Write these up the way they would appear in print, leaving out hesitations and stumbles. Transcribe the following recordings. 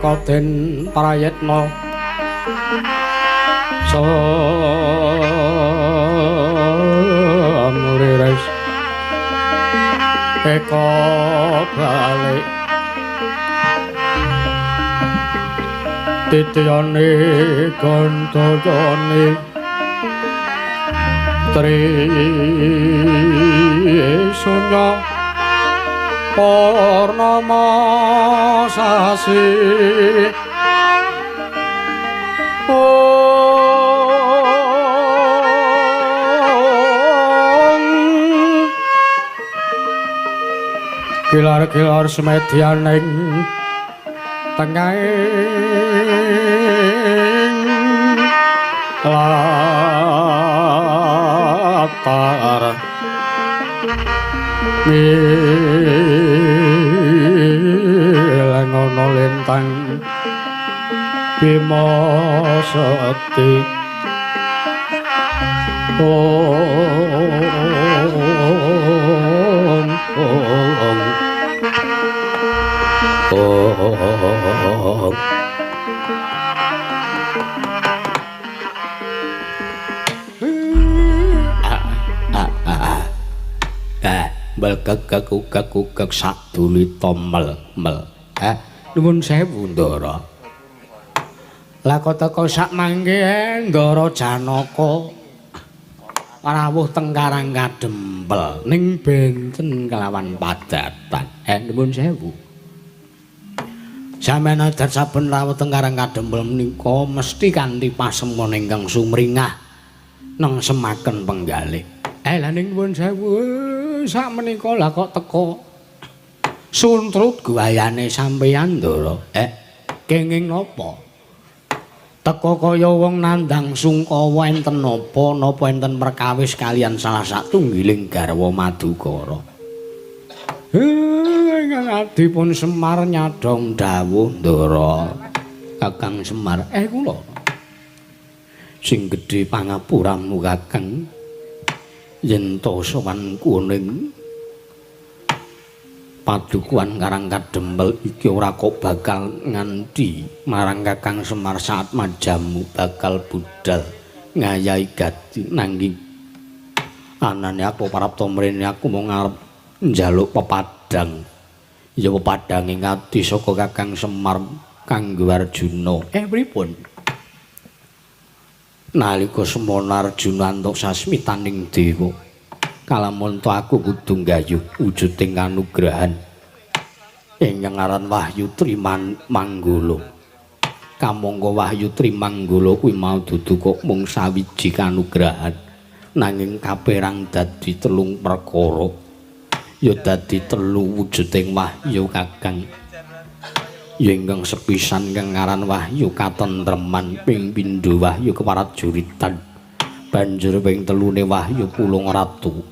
saka den prayitna samuriris eka balik titiyane gandayane Trisunya Purnama sasi Kilar-kilar semedyaning tengahing latar milengono lintang Bima Sekti Mbel gagak saduli tomel mel. Nuwun sewu Ndara. Lah kok teko sak mangke Ndara Janaka rawuh teng Karang Kadempel ning benten kelawan padatan. Nuwun sewu. Sampeyan adat saben rawuh teng Karang Kadempel menika mesti kanthi pasemon ingkang sumringah nengsemaken penggalih. Lah ning nuwun sewu sak menika lah kok teko suntrut guayane sampeyan Ndara. Kenging napa? Teko kaya wong nandhang sungkawa enten napa enten perkawis kalian salah satunggiling garwa Madukara. Ingkang adipun Semar nyadong dawuh Ndara. Kakang Semar, kula sing gedhe pangapuramu Kakang. Yen to sowan kuning padukuhan Karang Kadempel iki ora kok bakal nganti marang Kakang Semar saat majamu bakal budal ngayahi gati nanging anane aku parapta mrene aku mau ngarep njaluk pepadang ya pepadange ngati saka Kakang Semar kanggo Arjuna pripun nalika semana Arjuna antuk sasmitaning dewa kalamun to aku kudu nggayuh wujuding kanugrahan ingkang aran Wahyu Trimanggala kamangka Wahyu Trimanggala kuwi mau dudu kok mung sawiji kanugrahan nanging kaperang dadi telung perkara ya dadi telu wujuding wahyu Kakang ingkang sepisan kang aran wahyu katentreman ping pindho wahyu keparajuritan banjur ping telune wahyu pulung ratu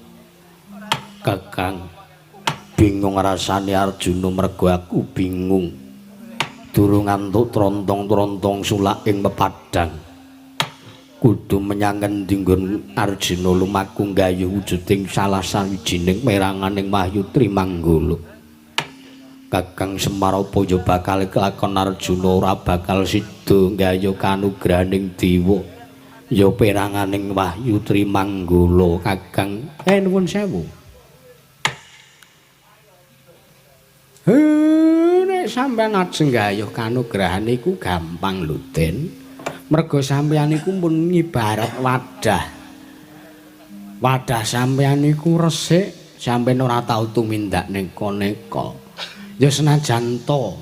Kakang bingung rasane Arjuna mergo aku bingung durung antuk trontong-trontong sulak ing pepadang kudu menyang endi nggon Arjuna lumaku nggayuh wujuding salah sawijining meranganing wahyu Trimanggala Kakang Semar apa ya bakal kelakon Arjuna ora bakal sida nggayuh kanugrahaning dewa ya peranganing wahyu Trimanggala Kakang nuwun sewu nek sampeyan ajeng nggayuh kanugrahan iku gampang lho Den merga sampeyan iku pun ngibarat wadah sampeyan iku resik sampeyan ora tau tumindak neka-neka ya senajan to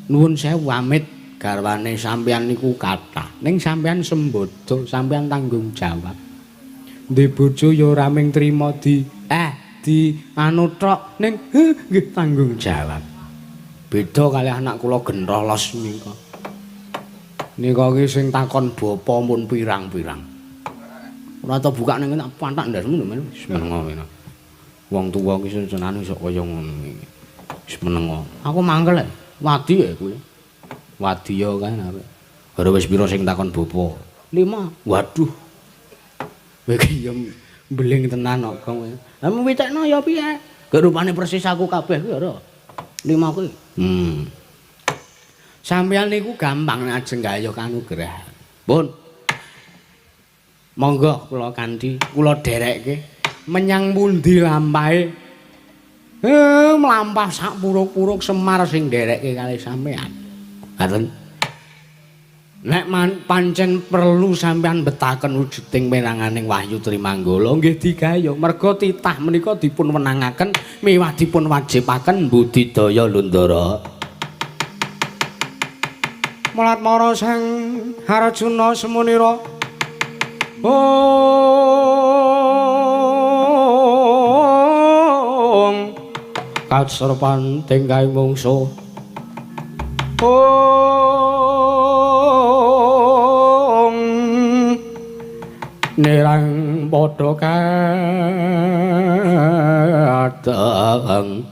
nuwun sewu amit garwane sampeyan niku kathah ning sampeyan sembodo sampeyan tanggung jawab ndhe bojo ya ora mung trima di anu tok ning nggih tanggung jawab beda kalih anak kula genrolos nika iki sing takon bapa mun pirang-pirang ora tau buka ning tak pantak ndas ngono men wong tuwa iki senengane sok kaya ngono iki menengo. Aku mangkel wadi ya kuwi. Wadi ya kan arep. Bare wis pira sing takon bapa? 5. Waduh. Kowe iki ya mbeling tenan kok kowe. Lah witekno ya piye? Gak rupane persis aku kabeh kuwi ora. 5 kuwi. Sampeyan niku gampang ajeng gayuh kanugrahan. Pun. Monggo kula kanthi kula derekke menyang pundi lampahe. Mlampah sak puruk-puruk Semar sing derekke kalih sampeyan. Ngaten. Nek pancen perlu sampeyan betaken wujuding peranganing Wahyu Trimanggala nggih digayuh. Merga titah menika dipun wenangaken miwah dipun wajibaken budidaya Lundara. Mulat mara Sang Harjuna semunira. Om katserpan tingkai mungsu. Om nirang padha kadang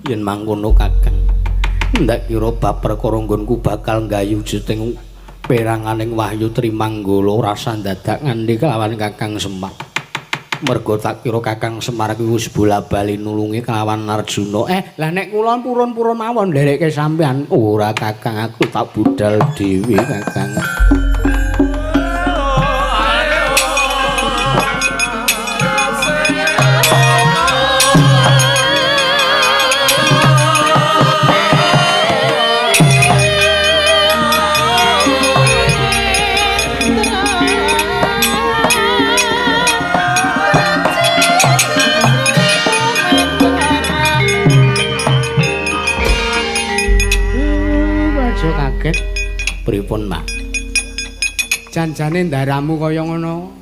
yen mangkono Kakang ndak kira bab perkara nggonku bakal nggayu juting peranganing Wahyu Trimanggala rasa dadak nganti kelawan Kakang Semar. Merga tak kira Kakang Semar kuwi wis bola-bali nulungi kelawan Arjuna. Lah nek kula purun-purun mawon nderekke sampean ora Kakang, aku tak budal dhewe Kakang. Pripun, Mak? Janjane ndaramu kaya ngono.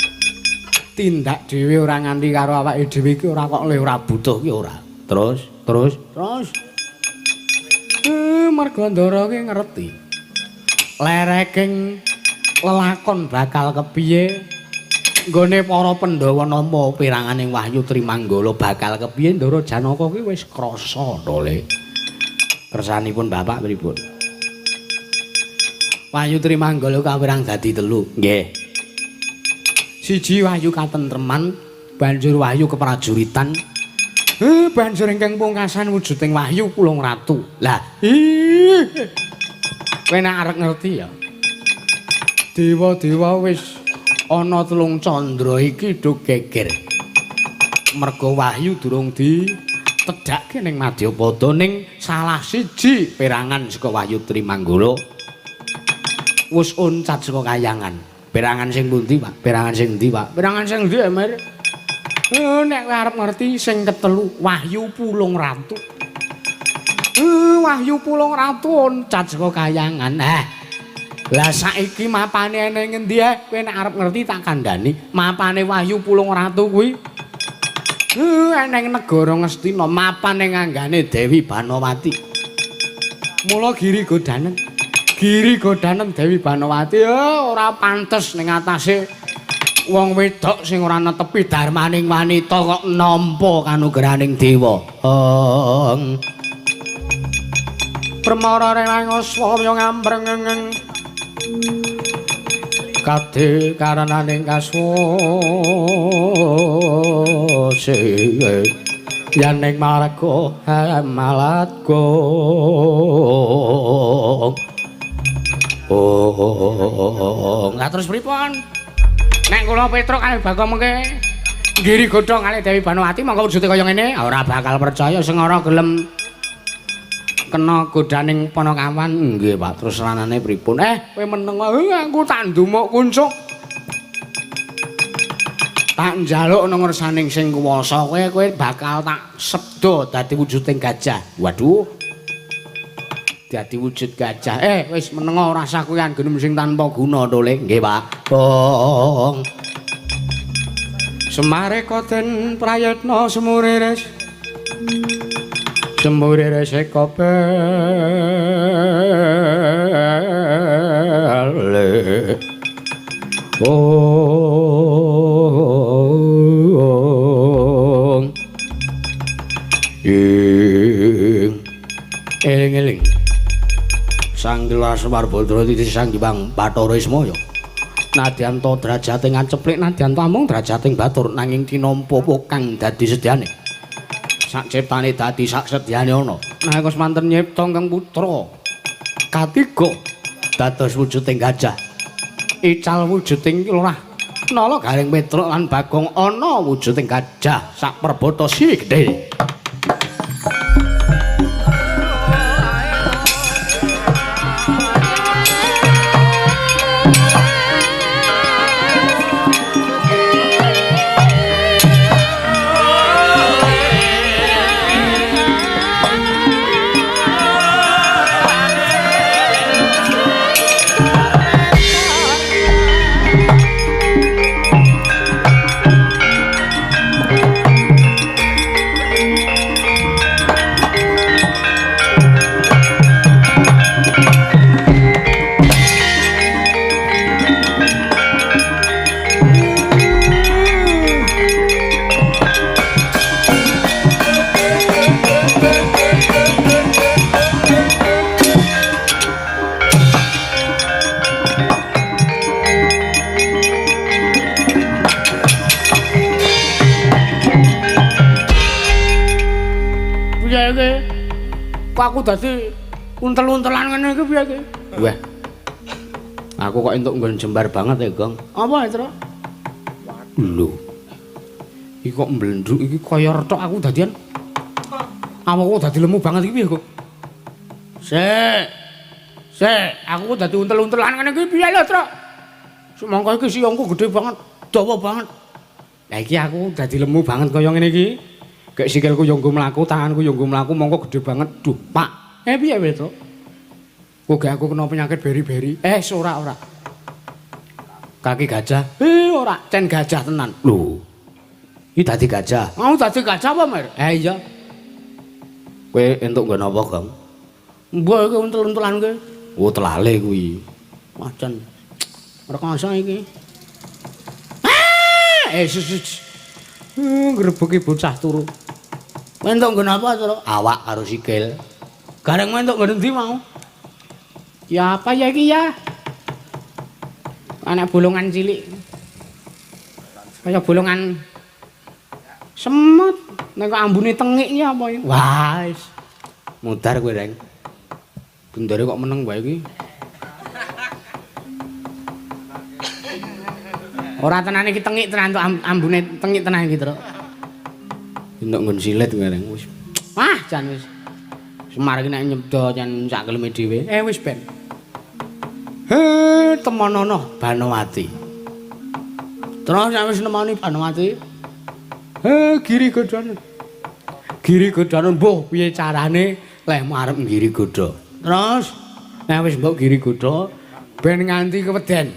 Tindak dhewe ora nganti karo awake dhewe iki ora kok ora butuh ki ora. Terus. Merga Ndara ki ngerti. Lereking lelakon bakal kepiye nggone para Pandhawa nampa piranganing Wahyu Trimanggala bakal kepiye Ndara Janaka ki wis krasa to, Le. Kersanipun Bapak pripun? Wahyu Trimanggala kawirang dadi 3. Nggih. Siji Wahyu katentreman, banjur Wahyu keprajuritan. Banjur ingkang pungkasan wujuding Wahyu Pulung Ratu. Lah, kowe nek arep ngerti ya. Dewa-dewa wis ana 3 candra iki do geger. Merga Wahyu durung ditedhakke ning Madyapada ning salah siji perangan saka Wahyu Trimanggala. Wis uncat saka kayangan. Perangan sing pundi, Pak? Perangan sing ndi, Pak? Perangan sing ndi, Emir? Nek kowe arep ngerti sing ketelu Wahyu Pulung Ratu. Wahyu Pulung Ratu uncat saka kayangan. Lah saiki mapane ning ngendi ae? Kowe nek arep ngerti tak kandhani. Mapane Wahyu Pulung Ratu kuwi ning negara Ngastina, mapan ning anggane Dewi Banowati. Mula Giri Godanen Dewi Banowati ora pantes ning atase wong wedok sing ora netepi darmaning wanita kok nampa kanugrahaning dewa. Permara renang swaya ngambrengeng kadhe karananing kaswose yen ning marga malatku. Lah terus pripun? Nek kula Petruk kalih Bagong mengke Giri Godhong kalih Dewi Banowati mongko wujude kaya ngene ora bakal percaya sing ora gelem kena godaning Panakawan. Nggih, Pak. Terus ranane pripun? Kowe meneng aku tak ndumuk kuncuk. Tak njaluk nang ngersaning sing kuwasa kowe bakal tak sedo dadi wujuding gajah. Waduh. Dadi wujud gajah. Wis menengo rasa kuyan genem sing tanpa guna to, Le. Nggih, Pak. Bong. Semare koten prayatna semuriris. Semuriris kopele. Eling-eling Sang Tilas Semar Badra Titi Sang Hyang Bathara Ismaya Nadyan to derajate ngaceplik nadyan to amung derajating batur nanging tinampa kang dadi sedyane. Sak ciptane dadi sak sedyane ana. Nah iku semanten nyipta kang putra. Katiga dados wujuding gajah. Ical wujuding lurah. Nala Garing Petruk lan Bagong ana wujuding gajah sak perbata si gedhe. Aku dadi untel-untelan ngene iki piye iki? Wah. Aku kok entuk nggon jembar banget ya, Gong. Apa, Tru? Lho. Iki kok mblendruk iki kaya retok aku dadian. Awakku dadi lemu banget iki piye, Gong? Sik, aku dadi untel-untelan ngene iki piye lho, Tru? Semangka iki siyongku gedhe banget, dawa banget. Lah iki aku dadi lemu banget kaya ngene iki. Gek sikilku yo nggo mlaku, tanganku yo nggo mlaku, mongko gedhe banget. Duh, Pak. Piye wae, Tru? Kok aku kena penyakit beri-beri. Ora. Kaki gajah. Ora, cen gajah tenan. Lho. Iki dadi gajah. Mau dadi gajah apa, Mir? Iya. Kowe entuk nggon apa, Gong? Mbah iki untel-untelan kowe. Oh, telale kuwi. Macan. Rekasa iki. Ngrebeki bocah turu. Mentok nggon apa, Tru? Awak karo sikil. Gareng mentok nggon endi mau? Ya apa ya iki ya? Anak bolongan cilik. Kaya bolongan semut. Nek ambune tengik ya apa ya? Wah, wis. Mudar kowe, Reng. Bendare kok meneng wae iki. Ora tenan iki tengik tenan tok ambune tengik tenan iki, Tru. Ndok nggon silet ngareng wis. Wah, jan wis. Semar iki nek nyebda jan sak keleme dhewe. Wis ben. Temonono Banowati. Terus nek wis nemoni Banowati. Giri godhone. Giri godhone mbuh piye carane leh arep ngiri godho. Terus nek wis mbok giri godho ben nganti keweden.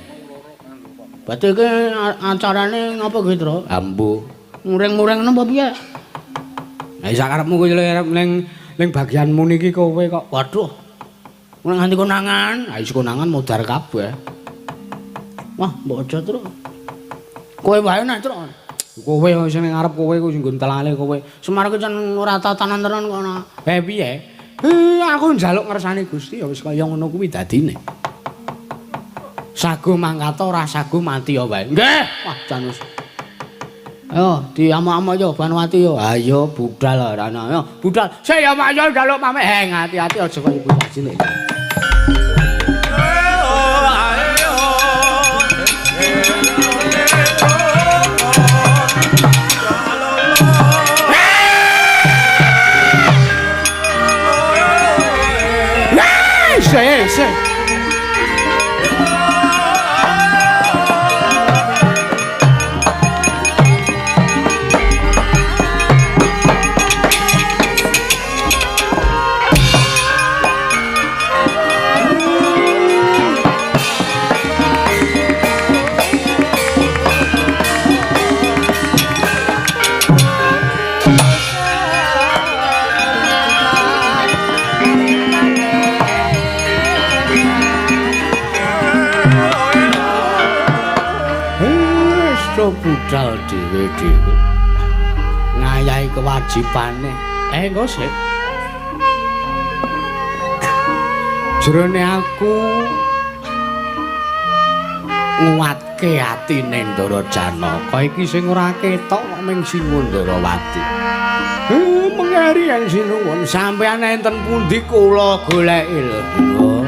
Berarti iki acarane ngapa kuwi, Tru? Ambu. Muring-muring napa piye? Lah sakarepmu kuwi ning bagianmu niki kowe kok. Waduh. Ora nganti konangan. Ha iso konangan modar kabeh. Wah, mbok aja, Tru. Kowe wae nek, Tru. Kowe sing ngarep kowe ku sing telale kowe. Semar ku jan ora tatanan tenan kok ana. Piye? Aku njaluk ngersani Gusti ya wis kaya ngono kuwi dadine. Sagu mangkata ora sagu mati ya wae. Nggih. Wah, jan wis. Ayo, diamuk-amuk yo Banowati yo. Ayo budal ora ana. Yo budal. Sik ya Mak yo njaluk pamit. Hati-hati aja kaya bocah cilik. Sik. Budal dhewe-dhewe ngayahi kewajibane. Engko sik. Jerone aku nguatke atine Ndara Janaka iki sing ora ketok ming Singundrawati. Mengeri yen sinuwun sampeyan enten pundi kula goleki lho.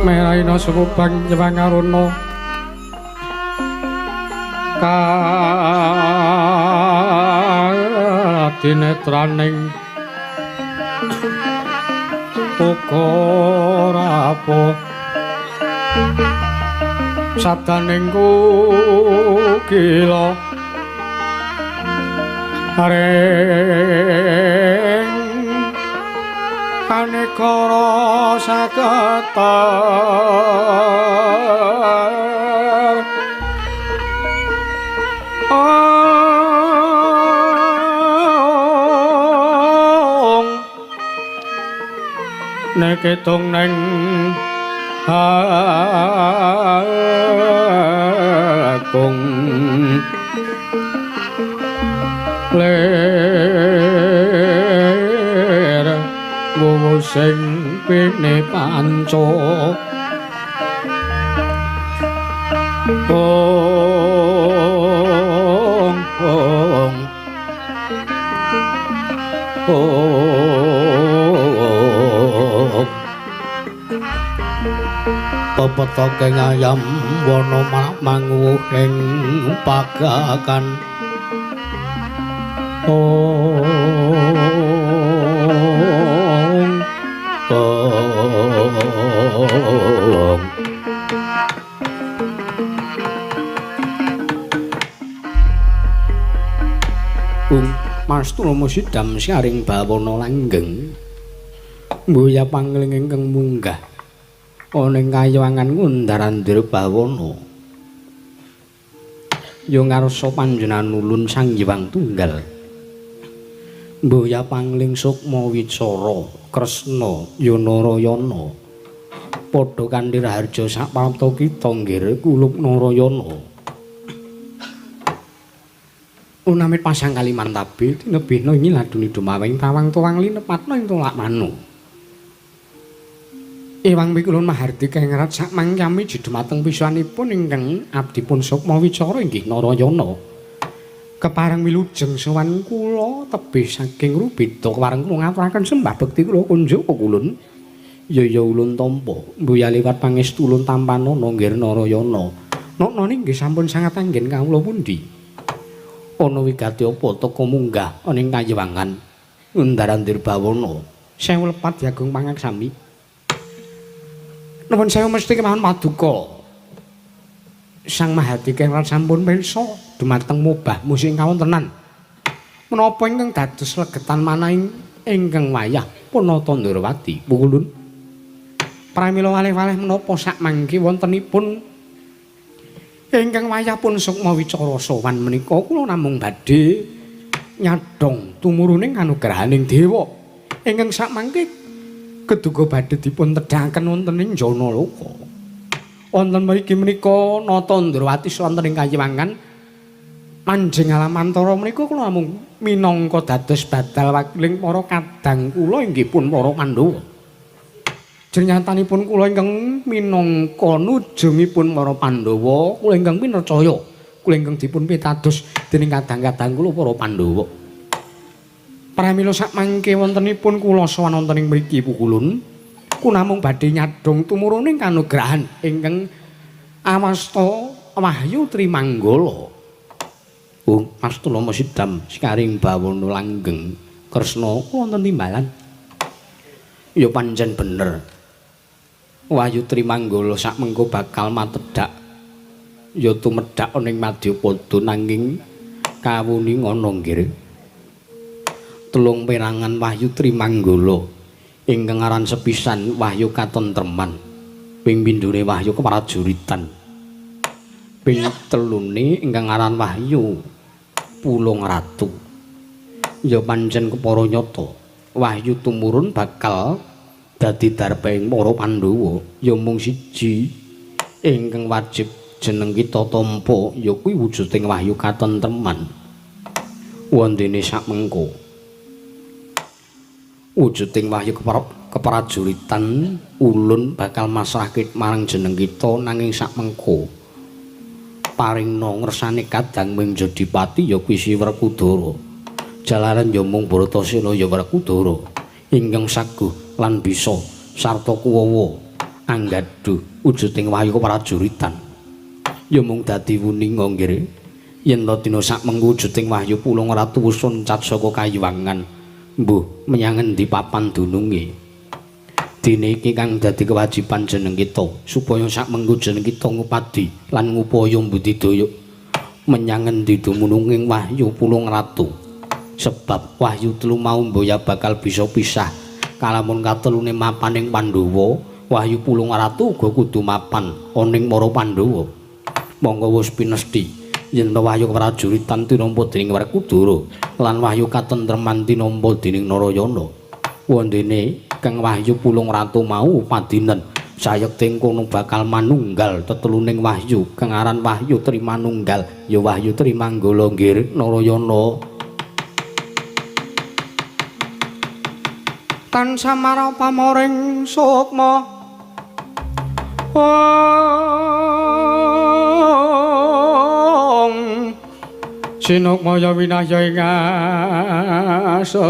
Meraina sumubang nyewangaruna kadinetraning ukarapo sabdaning kukila areng anekara saketar nek ketung neng akung ler wowo sing pene panca pepetoke ngayam wana manguwuh ing pagakan Mastu musidam saring bawana langgeng mboya pangling ingkang munggah ana ing kayangan ngundarandir bawana ya ngarsa panjenengan ulun Sang Hyang Tunggal mboya pangling sukma wicara Kresna ya Narayana padha kanthi raharja sak pamto kita nggih kulup Narayana unamit pasang kaliman tabi tinebihna ngiladuni dumawing tawang tuwang linepatna ing tolak manu Ewang mikulun mahardika ingrat sak mangkami jidumateng pisuanipun ingkang abdipun sukma wicara inggih Narayana kepareng wilujeng sowan kula tebih saking Rubeda kepareng kula ngaturaken sembah bekti kula kunjuk kulun Ya ulun tampa, mbuya liwat pangestu ulun tampanana nggih Narayana. Nokna nggih sampun sangat anggen kawula pundi? Ana wigati apa teka munggah ning kayewangan Undaran Dirbawana. Sewu lepat Diagung Pangaksami. Nuwun sewu mesti kemawon paduka. Sang Mahati kengran sampun pirsa dumateng mubah musik kawontenan. Menapa ingkang dados legetan manahing ingkang wayah Punata Ndrawati Pukulun? Pramila walih-walih menapa sak mangke wontenipun ingkang wayah pun sukma wicara sowan menika kula namung badhe nyadhong tumuruning kanugrahaning dewa ingkang sak mangke keduga badhe dipun tedhaken wonten ing Janaloka. Wonten mriki menika Nata Ndrawati wonten ing kayewangan manjing alamantara menika kula namung minangka dados badal wakiling para kadang kula inggih pun para Pandhawa. Jenyatanipun kula ingkang minangka nujungipun para Pandhawa, kula ingkang pinarcaya, kula ingkang dipun pitados dening kadang-kadang kula para Pandhawa. Pramila sakmangke wontenipun kula sowan wonten ing mriki Pukulun, kula namung badhe nyadhong tumuruning kanugrahan ingkang awasta Wahyu Trimanggala. Astulama Sidam sikaring bawana langgeng Kresna kula wonten timbalan. Ya pancen bener. Wahyu Trimanggala sakmengko bakal matedhak ya tumedhak ning Madyapada nanging kawuni ngono nggih. Telung perangan Wahyu Trimanggala ingkang aran sepisan Wahyu Katentreman, ping pindhone Wahyu Keprajuritan, ping telune ingkang aran Wahyu Pulung Ratu. Ya pancen kepara nyata Wahyu tumurun bakal dadi darbaing para Pandhawa ya mung siji ingkang wajib jeneng kita tampa ya kuwi wujuding wahyu katentreman. Wondene sakmengko wujuding wahyu keprajuritan ulun bakal masrahke marang jeneng kita nanging sakmengko paringna ngersane kadang ming Jodipati ya kuwi Si Werkudara. Jalaran ya mung Bratasena ya Werkudara ingkang saguh lan bisa sarta kuwawa anggadhu wujuding wahyu keprajuritan. Ya mung dadi wuninga nggih yen ta dina sakmengko wujuding wahyu Pulung Ratu wus suncat saka kayiwangan mbuh menyang endi papan dununge. Dene iki kang dadi kewajiban jeneng kita supaya sakmengko jeneng kita ngupadi lan ngupaya mbudidaya menyang endi dumununging wahyu Pulung Ratu. Sebab wahyu telu mau mboya bakal bisa pisah kalamun katelune mapaning Pandhawa, wahyu Pulung Ratu uga kudu mapan oning para Pandhawa. Monggo wis pinesti yen wahyu keprajuritan tinampa dening Werkudara lan wahyu katentreman tinampa dening Narayana. Wondene kang wahyu Pulung Ratu mau padinen sayekting kono bakal manunggal teteluning wahyu kang aran Wahyu Trimanunggal ya Wahyu Trimanggala nggih Narayana. Tansah marang pamoring sukma sinukmaya winaya ing asepi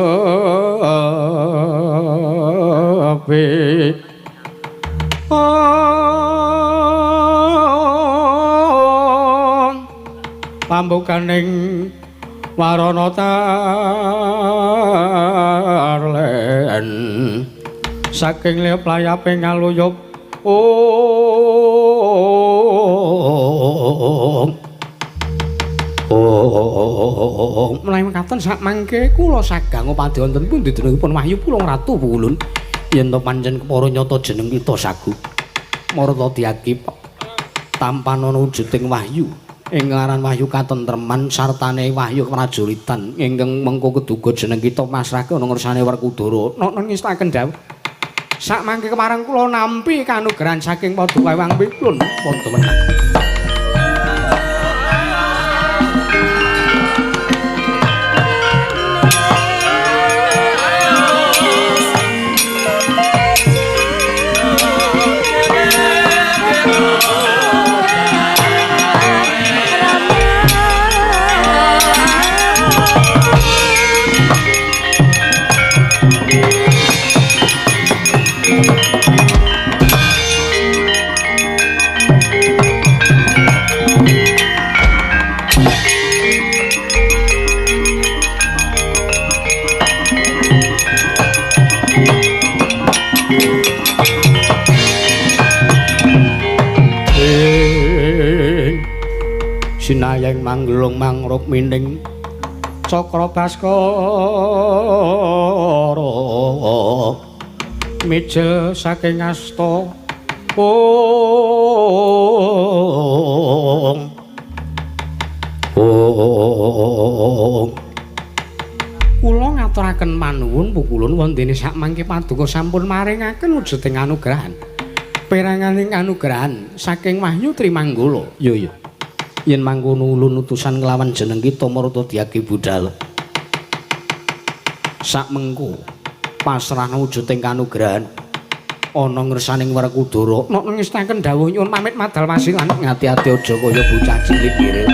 pambukaning warana tarlen saking liya playaping ngaluyup menawi mekaten sakmangke kula sagang upadi wonten pundi denengipun Wahyu Pulung Ratu Pukulun yen to pancen kepara nyata jeneng kita sagu marta diaki tampanana wujuding wahyu ing ngaran wahyu katentreman sartane wahyu keprajuritan ingkang mengko keduga jeneng kita masrahke ana ngersane Werkudara nonton ngestaken dawuh sakmangke kemareng kula nampi kanugrahan saking Padha Wewang Pilun padha menang. sinayeng manglung mangruk mining Cakra Baskara mijil saking asta Kula ngaturaken manuwun pukulun wondene sakmangke paduka sampun maringaken wujuding anugrahan. Peranganing anugrahan saking Wahyu Trimanggala. Yo. Yen mangkono ulun utusan nglawan jeneng kita marata diaki budal. Sakmengko pasrahna wujuding kanugrahan ana ngersaning Werkudara. Nek ngestaken dawuh nyuwun pamit madal wasilan ngati-ati aja kaya bocah cilik piril.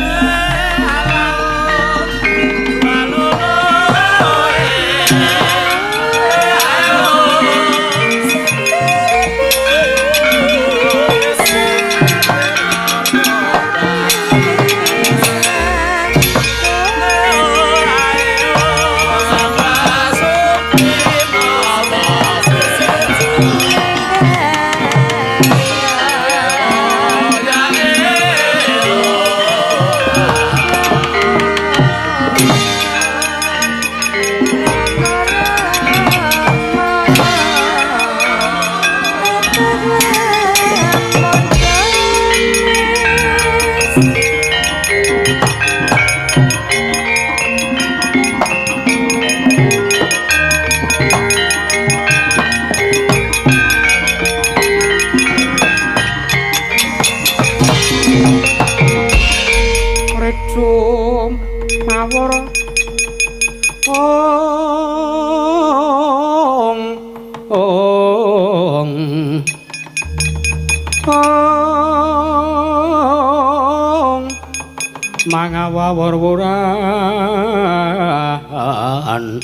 Mangawawurwuran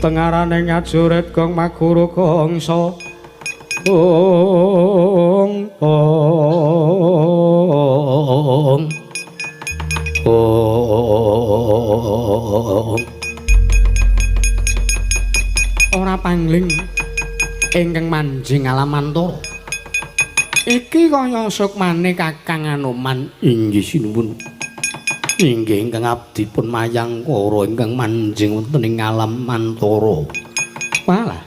tengarane ngajurit gong maguru gongso ora pangling ingkang manjing alamantara iki kaya sukmane Kakang Anoman. Inggih sinuwun. Inggih ingkang abdi pun mayangkara ingkang manjing wonten ing alam mantara. Walah.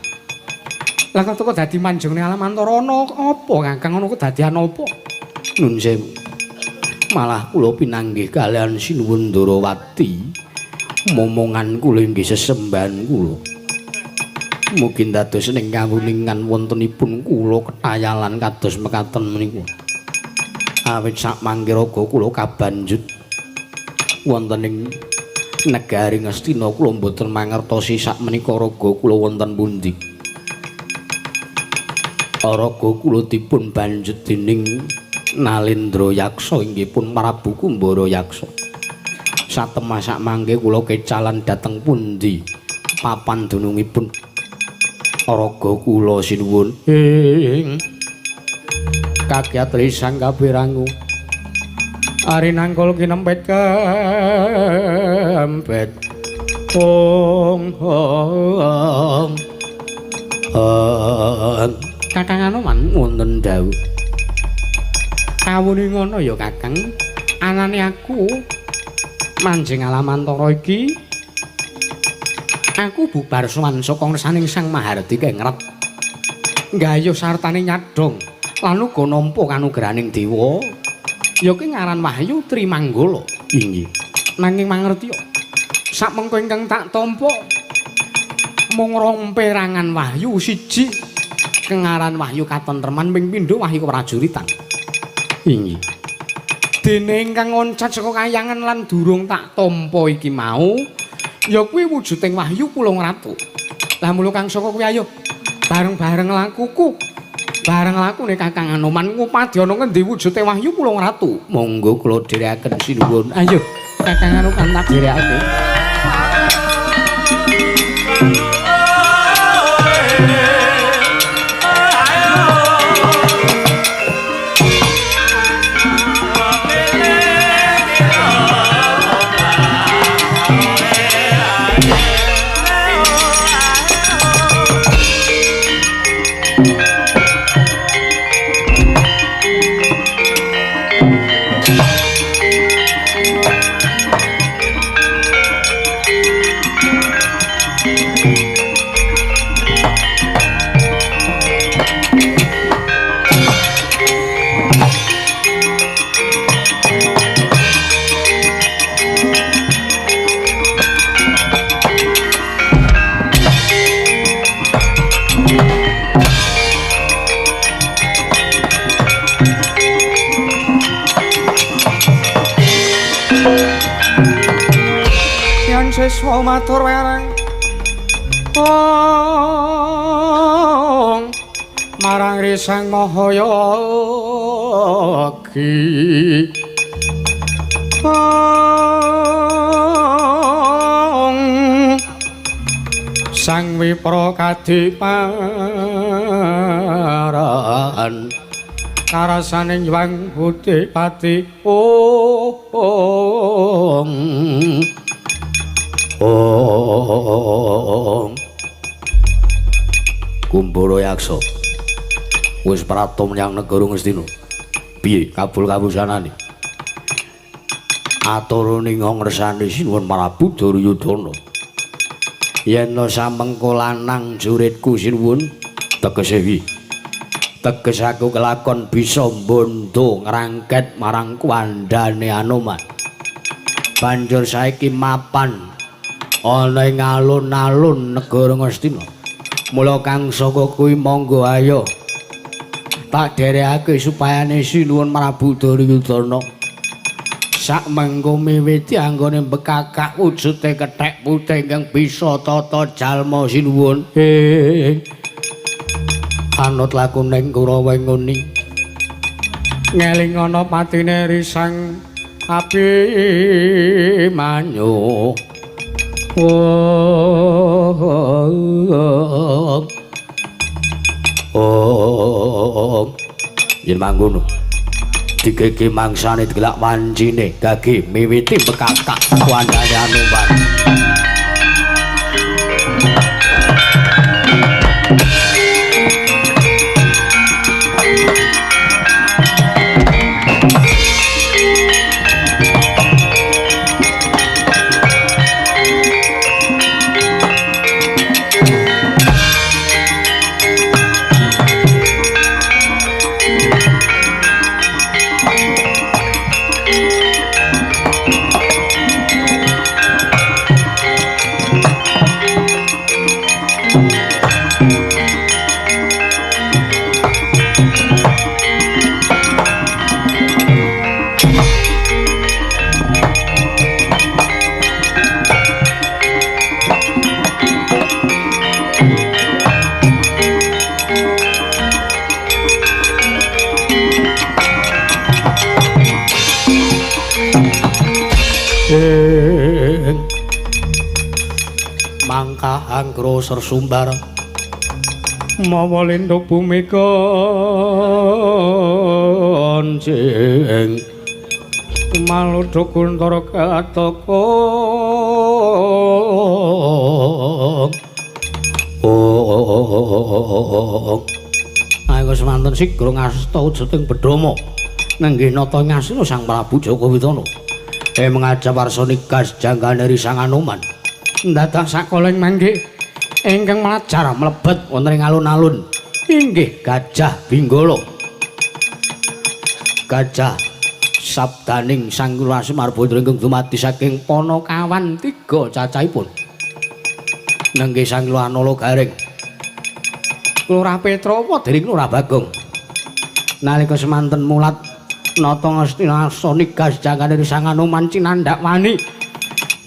Lah kok teko dadi manjing ning alam mantara ana apa Kakang ana kedadian apa? Nun sewu. Malah kula pinanggih kalian sinuwun Ndarawati. Momongan kula inggih sesembahan kula. Mugi dados ning kawuningan wontenipun kula ketayalan kados mekaten menika. Awit sakmangke raga kula kabanjut wonten ing negari Ngastina kula mboten mangertosi sakmenika raga kula wonten pundi. Raga kula dipun banjut dening Nalendra Yaksa inggih pun Prabu Kumbara Yaksa. Satemah sakmangke kula kecalan dhateng pundi papan dunungipun raga kula sinuwun ing kakyatri sang kapirangu ari nangkul kinempet kempet Kakang Anoman wonten dawuh kawuning ngono ya Kakang anane aku manjing alamantara iki aku bubar sowan saka ngersaning Sang Maharti kengret nggayuh sartane nyadhong lan uga nampa kanugrahaning dewa ya ki ngaran Wahyu Trimanggala. Inggih nanging mangerti sakmengko ingkang tak tampa mung rong perangan wahyu siji kengaran wahyu katentreman ping pindho wahyu keprajuritan. Inggih dene ingkang oncat saka kayangan lan durung tak tampa iki mau ya kuwi wujuding wahyu Pulung Ratu. Lah mula kang saka kuwi ayo bareng-bareng lakuku. Bareng lakune Kakang Anoman ngupadi ana ngendi wujuding wahyu Pulung Ratu. Monggo kula dherekaken sinuwun. Ayo Kakang Anoman tak dherekake. Siswa matur wereng marang Risang Mahayogi Sang Wipra kadiparan karasaning Hyang Budipati Kumbara Yaksa wis prapta menyang negara Ngastina. Piye kabul-kabusanane? Aturane ngresani Sinuwun Prabu Duryudana. Yen samengko lanang juritku Sinuwun tegese wi. Teges aku kelakon bisa mbondo ngrangket marang kuandane Anoman. Banjur saiki mapan ana ing alun-alun negara Ngastina. Mula kang saka kuwi monggo ayo tak dherekake supayane Sinuwun Prabu Duryudana sak mengko miwiti anggone bekakak wujude kethek putih ingkang bisa tata jalma Sinuwun anut lakuning Kurawa nguni ngeling ana patine Risang Abimanyu yen mangkono dikeke mangsane digelak wancine gage miwiti bekakak kuandane Anoman. Mangka anggro sersumbar mawa lendok bumi kancing maluduk kuntara kataka ayo semanten sigra ngasta ujuting bedama nenggih nata ngasina Sang Prabu Jaka Widana mengajab warsani gas janggane Risang Anoman ndadak sakoleng mangke ingkang mlajar mlebet wonten ing alun-alun inggih Gajah Binggala. Gajah sabdaning Sang Hyang Semarbatra ingkang dumadi saking Panakawan 3 cacahipun. Nenggih Sang Hyang Nalagareng. Lurah Petrawa dening Lurah Bagong. Nalika semanten mulat nata ngastina sani gas janggane Risang Anoman cinandak wani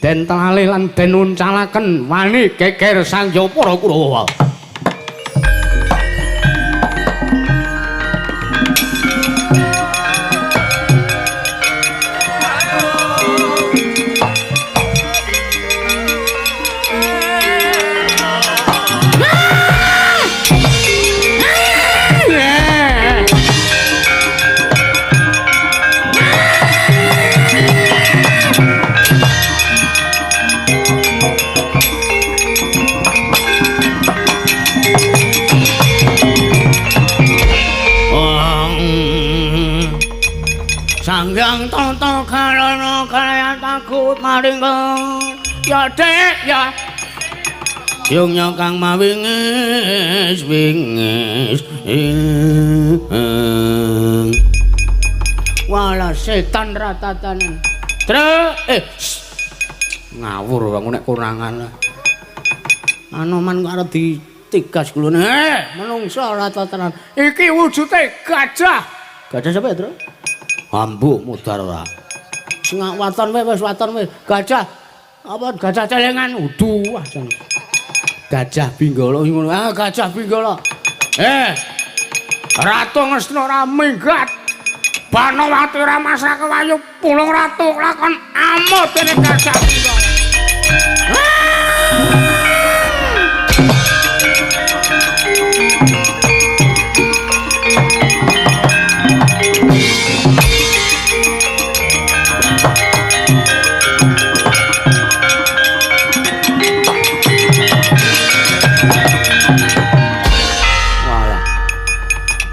den talih lan den uncalaken wani geger Sang Yapara Kurawa. takut maring ya dek ya Jungnya kang mawingis wingis wala setan ratatanan ngawur wong nek kurangan Anoman karo ditigas kulune menungso ratatanan iki wujude gajah sapa ya Tru ambuh mudar ora sing waton wis waton wis gajah apa gajah celengan udu ajan Gajah Binggala ngono. Ah, Gajah Binggala. Ratu Ngastina ora minggat. Banowati ora masrake wayu pulung ratu lakon amot dene Gajah Binggala.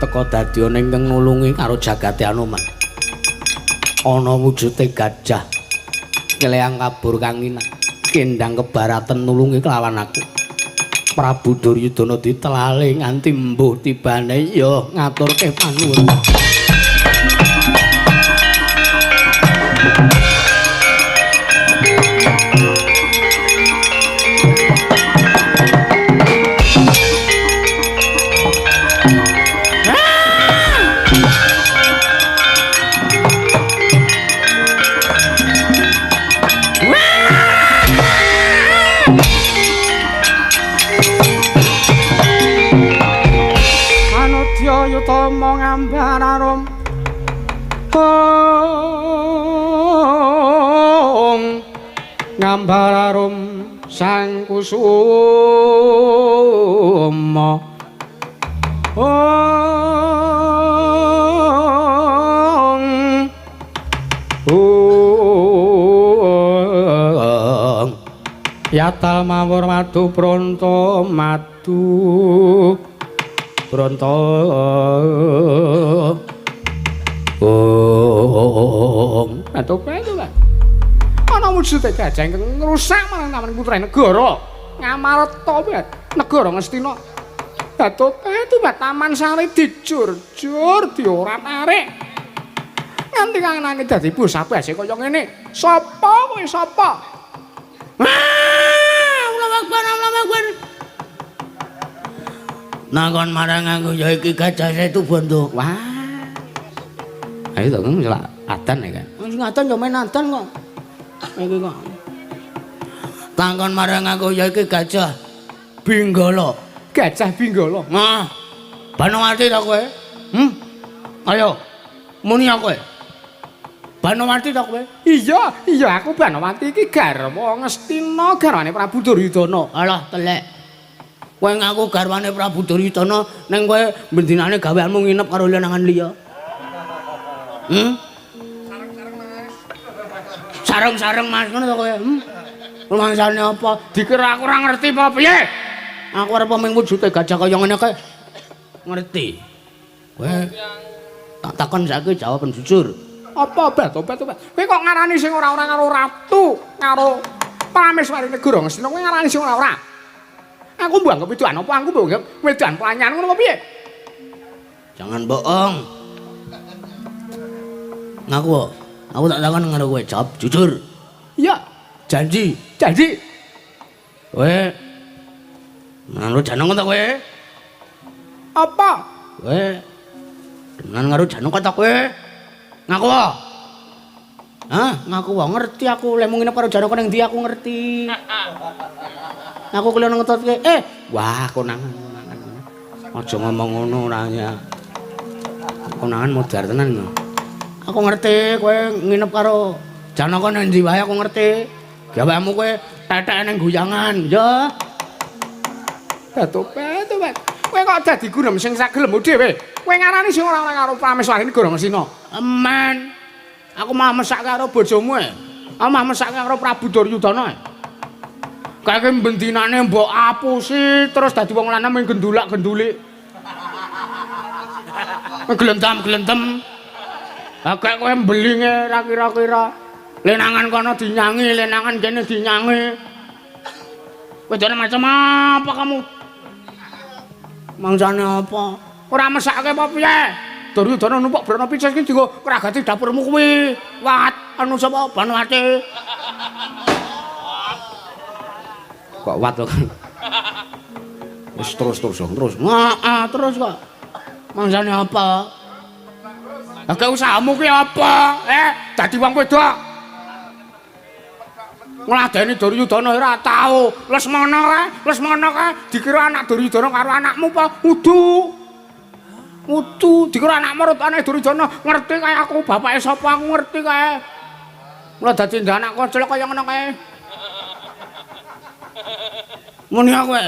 Teka dadi ana ingkang nulungi karo jagate Anoman. Ana wujude gajah. Keleang kabur kanginan. Kendang kebaraten nulungi kelawan aku. Prabu Duryudana ditelale nganti mbuh tibane ya ngaturke panuwun. Yutama ngambararum ngambararum sang kusuma yatal mawur madu pronto madu Bronto atope itu kan ana wujude gajah ingkang ngrusak marang putra negara ngamarta bet negara Ngastina atope itu bat taman sari dijur-jur diorat-arik nganti kangenane dadi busabase kaya ngene sapa kowe sapa Allahu Akbar Nakon marang aku ya iki gajah setu bondo. Wah. Ayo to ngomong selak adan ya kan. Sing adan yo main adan kok. Iki kok. Takon marang aku ya iki gajah Binggala. Gajah Binggala. Nah. Banowati ta kowe? Ayo. Muni aku kowe. Banowati ta kowe? Iya aku Banowati iki garwa Ngastina, garwane Prabu Duryudana. Alah telek. Kowe ngaku garwane Prabu Duryudana ning kowe bendinane gaweanmu nginep karo lanangan liya. Sareng-sareng Mas ngono to kowe. Rumangsane apa? Dikira aku ora ngerti apa piye? Aku arep mung wujude gajah kaya ngene kae. Ngerti. Kowe tak takon saiki jawaban jujur. Apa obat-obat? Kowe kok ngarani sing ora-ora karo ratu, karo Prameswari negara Ngastina kowe ngarani sing ora-ora? Aku mbok anggap wedan apa aku mbok anggap wedan pelanyan ngono apa piye? Jangan bohong. Ngaku. Aku tak takon karo kowe, jawab jujur. Iya, janji. Kowe manut Janaka ta kowe? Apa? Kowe tenan karo Janaka ta kowe? Ngaku. Hah, ngaku wae ngerti aku lek mung nginep karo Janaka ning ndi aku ngerti. Aku kula ngetutke, wah konangan. Aja ngomong ngono ranya. Konangan modar tenan lho. Aku ngerti kowe nginep karo Janaka nang ndi wae aku ngerti. Gawamu kowe tetek ning guyangan, ya. Batope, kowe kok dadi gurem sing sak gelem dhewe. Kowe ngarani sing ora karo Prameswari negara Ngastina. Aman. Aku mah mesak karo bojomu e. Aku mah mesak karo Prabu Duryudana e. Kaya bendinane mbok apusi terus dadi wong lanang mung gendulak-gendulik. Glentem. Lah kaya kowe mbelinge ra kira-kira. Lenangan kono dinyangi, lenangan kene dinyangi. Wedane macam apa kamu? Mangsane apa? Ora mesake apa piye? Duryudana numpak Brana Pices iki dienggo kragati dapurmu kuwi. Wat anu sapa Banuwati? Kok wat kok. Wis terus. Heeh, terus kok. Mangsane apa? Lah usahamu ki apa? Dadi wong wedok. Ngladeni Duryudana ora tau. Lesmana kae dikira anak Duryudana karo anakmu apa? Udu dikira anak marutane Duryudana. Ngerti kae aku bapake sapa aku ngerti kae. Mula dadi anak kocel kaya ngono kae. Muni aku kowe.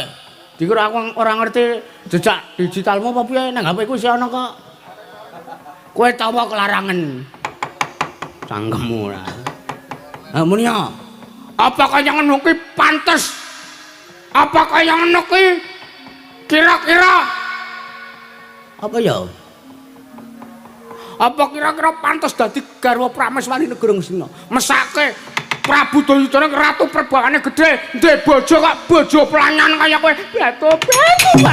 Dikira aku ora ngerti jejak digitalmu apa piye nang HP ku isih ana kok. Kowe tau kelarangan. Cangkemmu ora. Ha muni ya. Apa kaya ngono ki pantes? Apa kaya ngono ki kira-kira apa ya? Apa kira-kira pantes dadi garwa Prameswari Negara Ngastina? Mesake Prabu Duryudana ratu perbangane gedhe, ndek bojo kok bojo pelanyan kaya kowe. Beto-beto.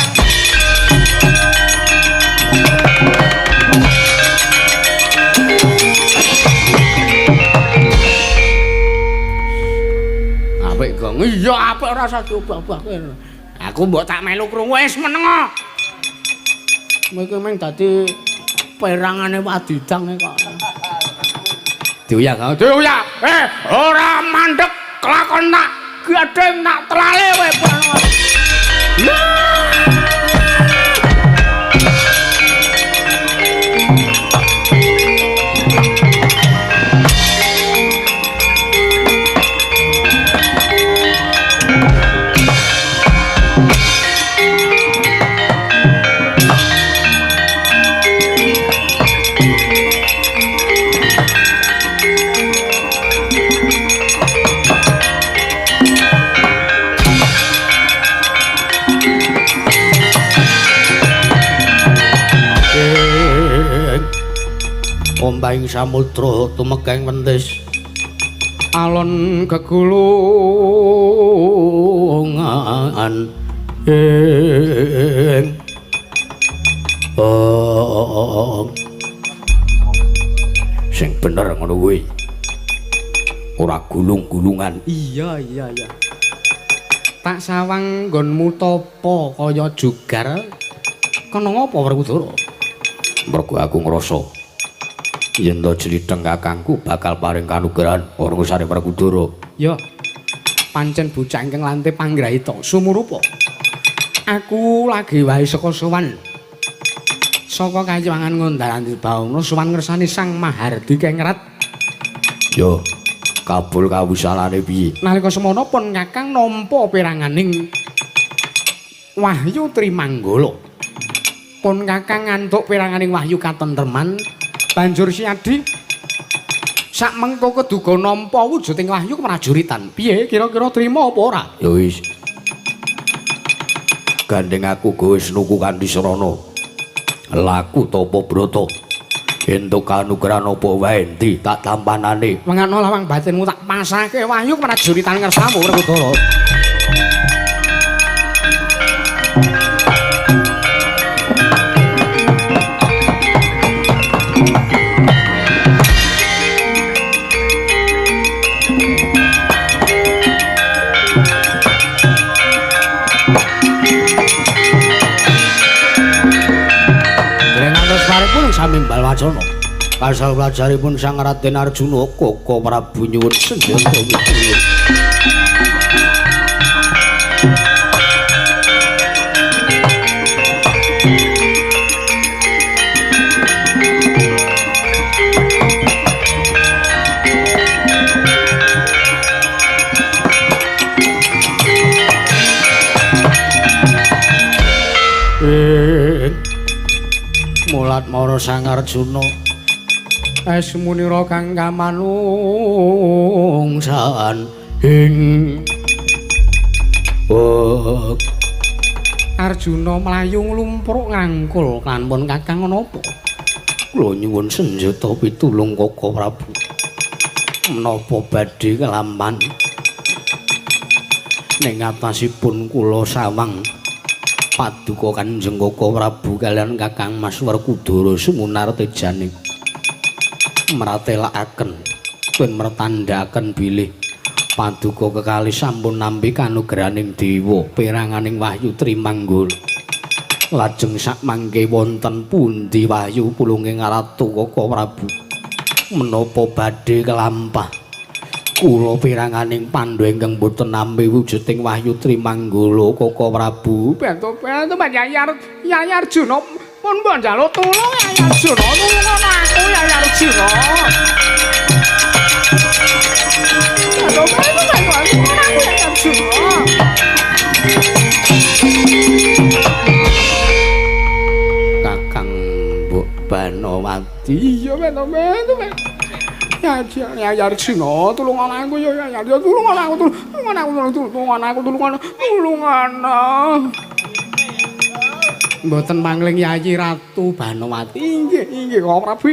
Apik kok. Iya apik ora usah diobah-obahke. Aku mbok tak melu krungu wis meneng kok. Mengko meng dadi perangane wadidang kok. Dioyak kok. Dioyak. Ora mandeg kelakon tak gadeng tak telale kowe. Ombahing samudra tumekeng wentis alon gegulungan sing bener ngono kuwi ora gulung-gulungan. Iya tak sawang nggonmu tapa kaya jugar kena ngapa Werkudara? Mergo aku ngrasa yen to jlitheng kakangku bakal paring kanugrahan ora ngusane Werkudara. Ya, pancen bocah ingkang lante panggrahita sumurupa. Aku lagi wae saka sowan. Saka Kayuwangan Ngondaran Bawana sowan ngersani Sang Mahardi Kengrat. Ya, kabul kawusalane piye? Nalika semana pun Kakang nampa peranganing Wahyu Trimanggala. Pun Kakang ngantuk peranganing wahyu katentreman. Banjur Siadi sak mengko keduga nampa wujuding wahyu keprajuritan. Piye kira-kira trima apa ora? Ya wis. Gandeng aku go wis nuku kanthi srana. Laku tapa brata. Entuk kanugrahan apa wae ndi tak tampanane. Mengano lawang batinmu tak pasake wahyu keprajuritan ngersamu Werkudara. Samimbal wacana kasal pelajaripun Sang Raden Arjuna Koko Prabu nyuwun senjata miturut. Mulat mara Sang Arjuna asmunira kang kamanungsan ing Arjuna mlayu nglumpruk ngangkul kanpun Kakang menapa kula nyuwun senjata pitulung Koko Prabu menapa badhe kelampan ning atasipun kula sawang paduka Kanjeng Koko Prabu kaliyan Kakang Mas Werkudara sumunar tejane mratelakaken pun mertandhaken bilih paduka kekalih sampun nampi kanugrahaning dewa peranganing wahyu Trimanggul lajeng sakmangke wonten pundi wahyu pulunging Ratu Koko Prabu menapa badhe kelampah kula piranganing pandhu ingkang boten nampi wujuding wahyu Trimanggala Koko Prabu Bantu Yayi Arjuna pun mbok njaluk tulung Yayi Arjuna tulungan aku Yayi Arjuna Bantu aku Yayi Arjuna Kakang Mbok Banowati iya bantu Yayi Arjuna tulungan aku ya Yayi Arjuna tulungan mboten mangling Yayi Ratu Banowati inggih Koko Prabu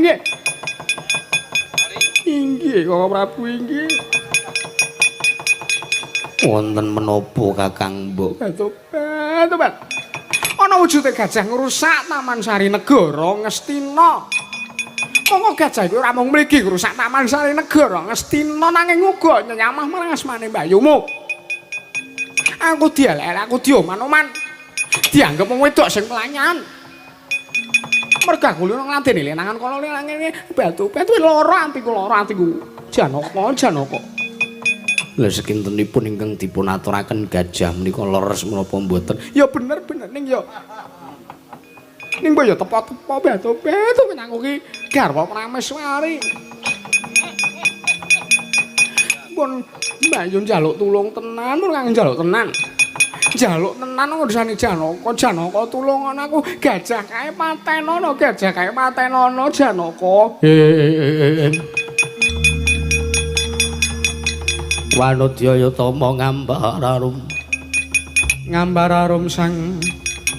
inggih Koko Prabu inggih wonten menapa Kakang Mbok bantu ana wujude gajah ngrusak Taman Sari Negara Ngastina monggo gajah iku ora mung mligi ngrusak Taman Sari Negara Ngastina nanging uga nyamah marang asmane mbayumu aku dialek aku dioman-oman dianggep wong wedok sing pelanyan merga kula ngladeni lenangan kala ngene batu lara atiku Janaka lha sekintenipun ingkang dipun aturaken gajah menika leres menapa mboten ya bener ning mbok ya tepa-tepa batu aku ki garwa Prameswari pun mbayun njaluk tulung tenan pun kang njaluk tenan urusan Janaka tulungan aku gajah kae patenono Janaka Wanodya Tama ngambararum sang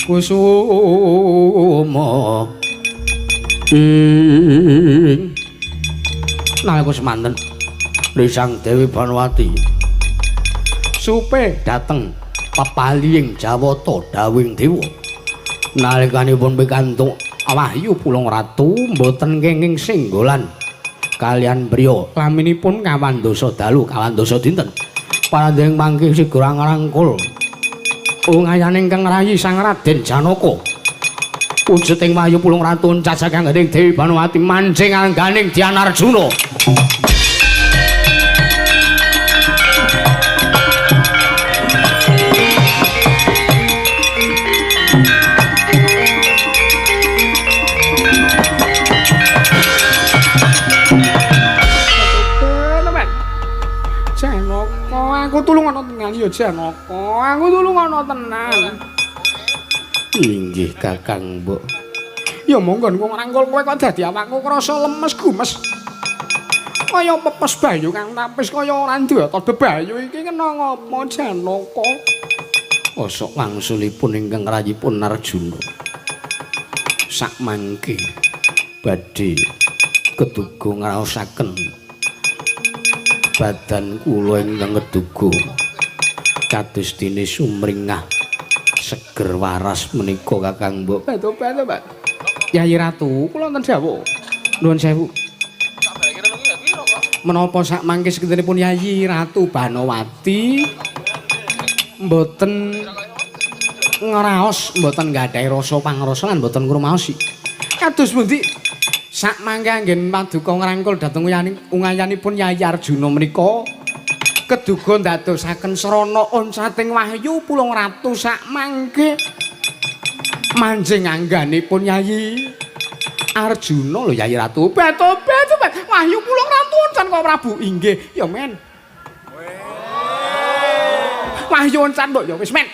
kusuma nalika semanten Risang Dewi Banowati supe dateng pepaliing Jawata dawing dewa nalikanipun pikantuk wahyu Pulung Ratu mboten kenging singgolan kalian priya laminipun kawandosa dalu kawandosa dinten paranjing mangke sigura ngrangkul ungayaning kang rayi Sang Raden Janaka wujuding wahyu Pulung Ratu cacaking Dewi Banowati mancing angganing Dyan Arjuna aku tulung ana tenan ya Janaka aku tulung ana tenan inggih Kakang Mbok ya monggo engko ngrangkul kowe kok dadi awakku krasa lemes gumes kaya pepes bayu kang tapis kaya ora duwe bebayu iki kena ngopo Janaka osok wangsulipun ingkang rayipun Arjuna sakmangke badhe keduga ngraosaken badan kula ingkang keduga kados dene sumringah seger waras menika Kakang Mbok bantu Yayi Ratu kula wonten dawuh nuwun sewu menapa sakmangke sekedhipun Yayi Ratu Banowati mboten ngraos mboten gadhahi rasa pangrasa lan mboten ngrumaosi kados pundi sakmangke anggen paduka ngrangkul dhateng ungayanipun Yayi Arjuna menika keduga ndadosaken srana onsating wahyu Pulung Ratu sakmangke manjing angganipun Yayi Arjuna lho Yayi Ratu beto wahyu Pulung Ratu oncan kok Prabu inggih ya men wahyu oncan mbok ya wis men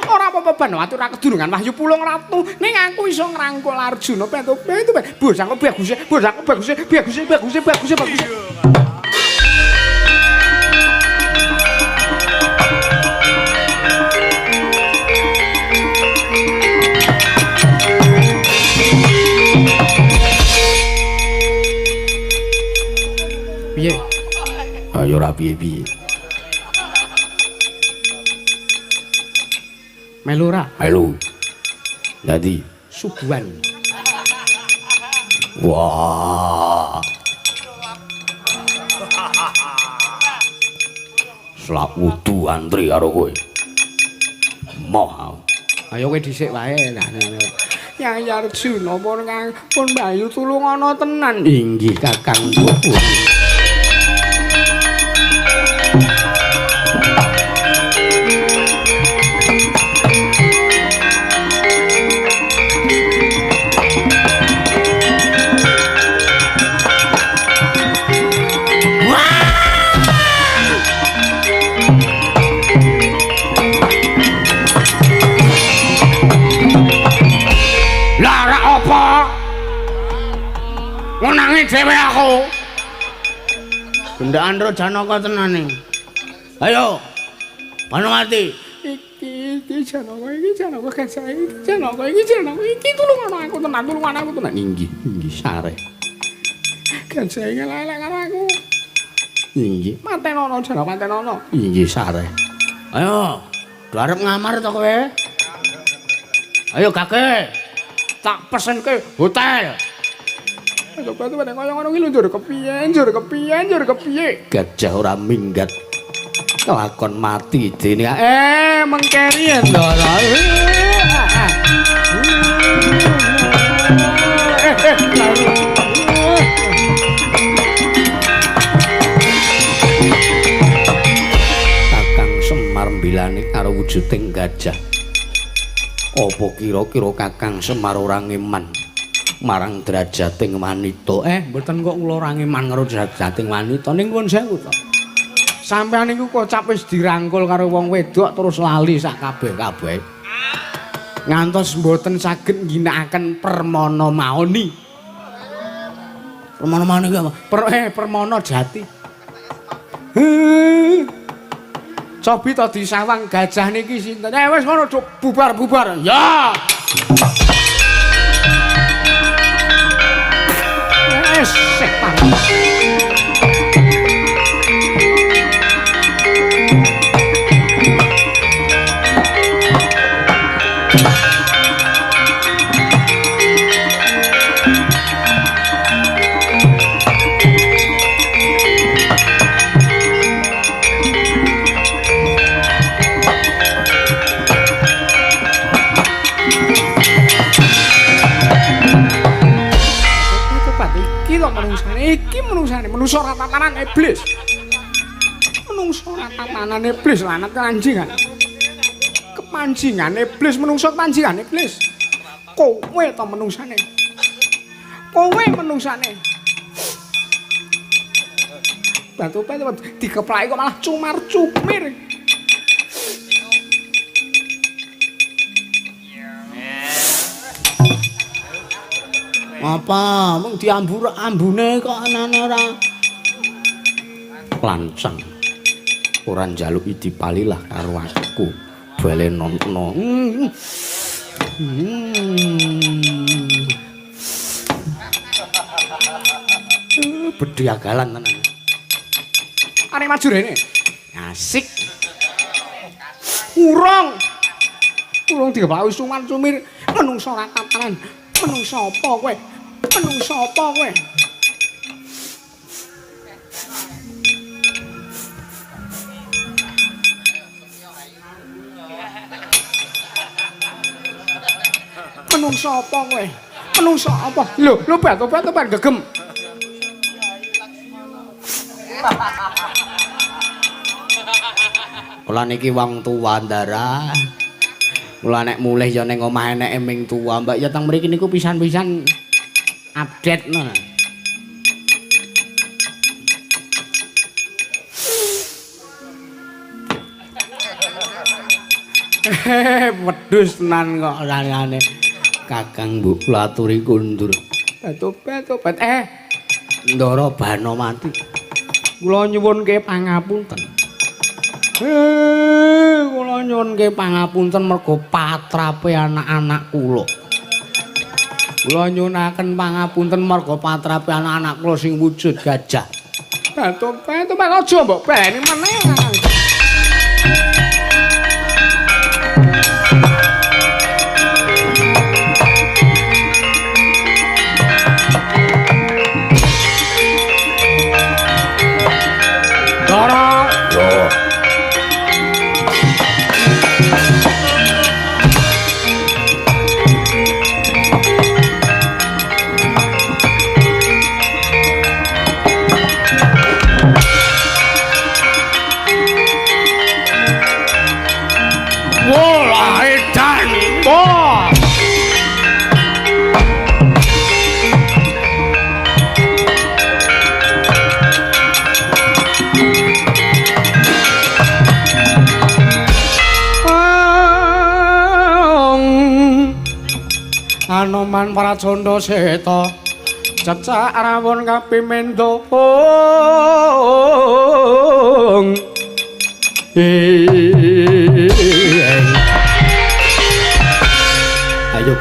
ora apa-apa Banowati ora kedurungan wahyu Pulung Ratu ning aku iso ngrangkul Arjuna beto bosku bagus piye kaya ora piye-piye. Melu ora? Melu. Dadi Subuhan. wah. Selak wudu antri karo kowe. Moh. Ayo kowe dhisik wae. Ya Arjuna pun Bayu tulung ana tenan. Inggih Kakang. Lara apa? Ngenangi dhewe aku. Gendaan ro Janaka tenane. Ayo. Panowati. Iki Janaka gajah iki Janaka iki tulungan aku tenan. Inggih sare. Gajah iki lelek karo aku. Inggih. Matenono Janaka matenono. Inggih sare. Ayo. Arep ngamar to kowe? Ayo Kakek. Tak pesenke hotel. Batu pada kaya ngono ki lho njur kepiye. Gajah ora minggat. Kelakon mati dene. Mengkeri Ndara. Kakang Semar mbilani karo wujuding gajah. Apa kira-kira Kakang Semar ora ngeman marang derajating wanita? Mboten kok kula ora ngeman karo derajating wanita ning nuwun sewu to. Sampeyan niku kocap wis dirangkul karo wong wedok terus lali sak kabeh-kabeh. Ngantos mboten saged ngginakaken permana maoni. Permana maoni ki apa? Permana jati. Cobi to disawang gajah niki sinten? Wis ngono bubar-bubar. Ya. Setan. Iki menungsane menungso ora tatanan iblis. Menungso ora tatanan iblis lanat kanjingan. Kepanjingan iblis menungso kepanjingan iblis. Kowe to menungsane. Kowe menungsane. Batu-batu dikeplaki kok malah cumar-cumir. Apa mung diambune kok anane ora lancang. Ora njaluk dipalilah karo aku. Bale nontono. Bedhi agalan tenan. Arek maju rene. Asik. Urung dikeplaki cumar-cumir menungso ora tatanan. Menungso apa kowe? Menungso apa kowe? Menungso apa kowe? Menungso apa? Lho, batu-batu gegem. Kula niki wong tuwa Ndara. Kula nek mulih ya ning omah eneke ming tuwa, Mbak ya teng mriki niku pisan-pisan update no. Wedhus tenan kok rayane. Kakang mbok kula aturi kundur. Tobat. Ndara Banomati. Kula nyuwunke pangapunten. Kula nyuwunke pangapunten merga patrape anak-anak kula. Kula nyuwunaken pangapunten merga patrape anak-anak kula sing wujud gajah. Batu aja mbok baleni meneh. Dara, yo. Anoman Pracandha Seta cecak rawon kapimendo ayo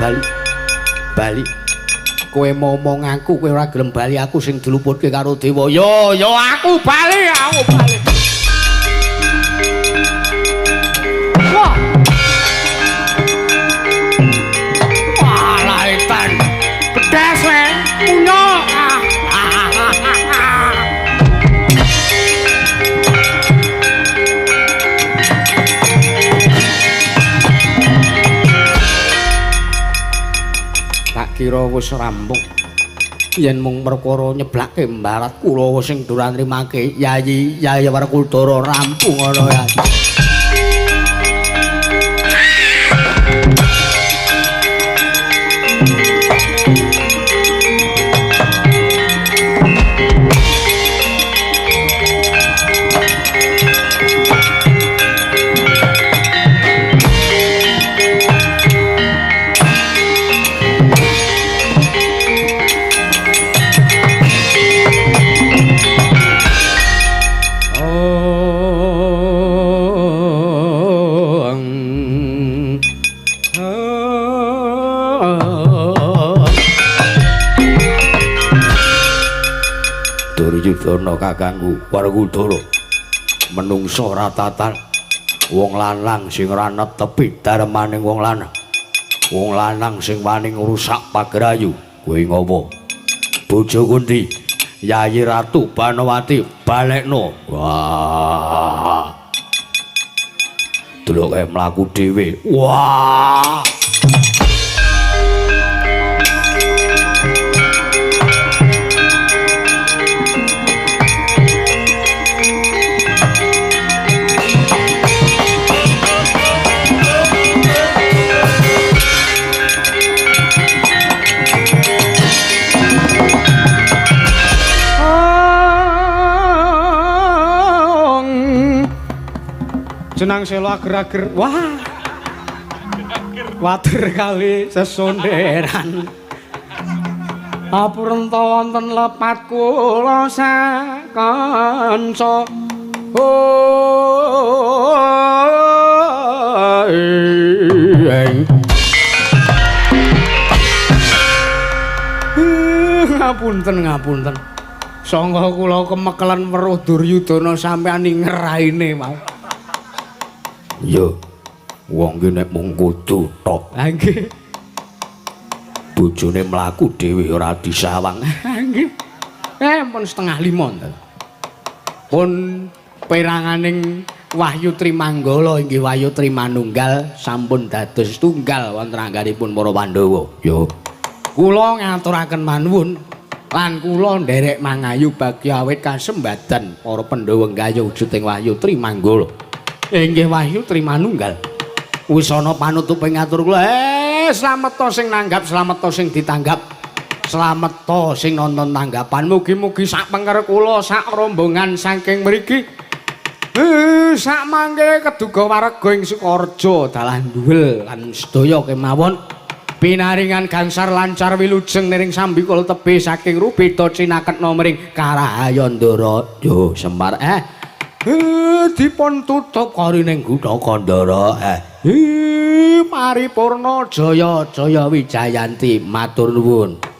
bali kowe momong aku kowe ora gelem bali aku sing diluputke karo dewa yo aku bali pedas we punya tak kira wis rampung yen mung perkara nyeblakke mbarat kula sing durang nrimake Yayi Werkudara rampung ngono ya. Duryudana kakangku Werkudara menungsa ratatan wong lanang sing ora netepi darmaning wong lanang sing wani ngrusak pagrayu kowe ngopo bojoku ndi Yayi Ratu Banowati balekno wah deloke mlaku dhewe wah jenang sela ager-ager wah water kali sesonderan apurenta wonten lepat kula sakanca ngapunten sangga kula kemekelan weruh Duryudana sampeyan ngeraine mau. Yo, wong ki nek mung kudu tok. Ha nggih. Bojone mlaku dhewe ora disawang. Ha nggih. Pun 4:30. Pun peranganing Wahyu Trimanggala inggih Wahyu Trimanunggal sampun dados tunggal wonten anggenipun para Pandhawa. Yo. Kula ngaturaken manuwun lan kula nderek mangayu bagya awit kasembadan para Pandhawa nggayuh wujuding Wahyu Trimanggala. Inggih Wahyu Trimanunggal. Wis ana panutuping ngatur kula. Slamet to sing nanggap, slamet to sing ditanggap. Slamet to sing nonton tanggapan. Mugi-mugi sak pengker kula sak rombongan saking mriki. Sak mangke keduga warga ing Sukoreja dalan duwel lan sedaya kemawon pinaringan gangsar lancar wilujeng niring sambikul tebih saking Rubeda cinaketna mring Karahayandara yo Semar dipun tutup karining Gudha Kandara paripurna jaya Wijayanti matur nuwun.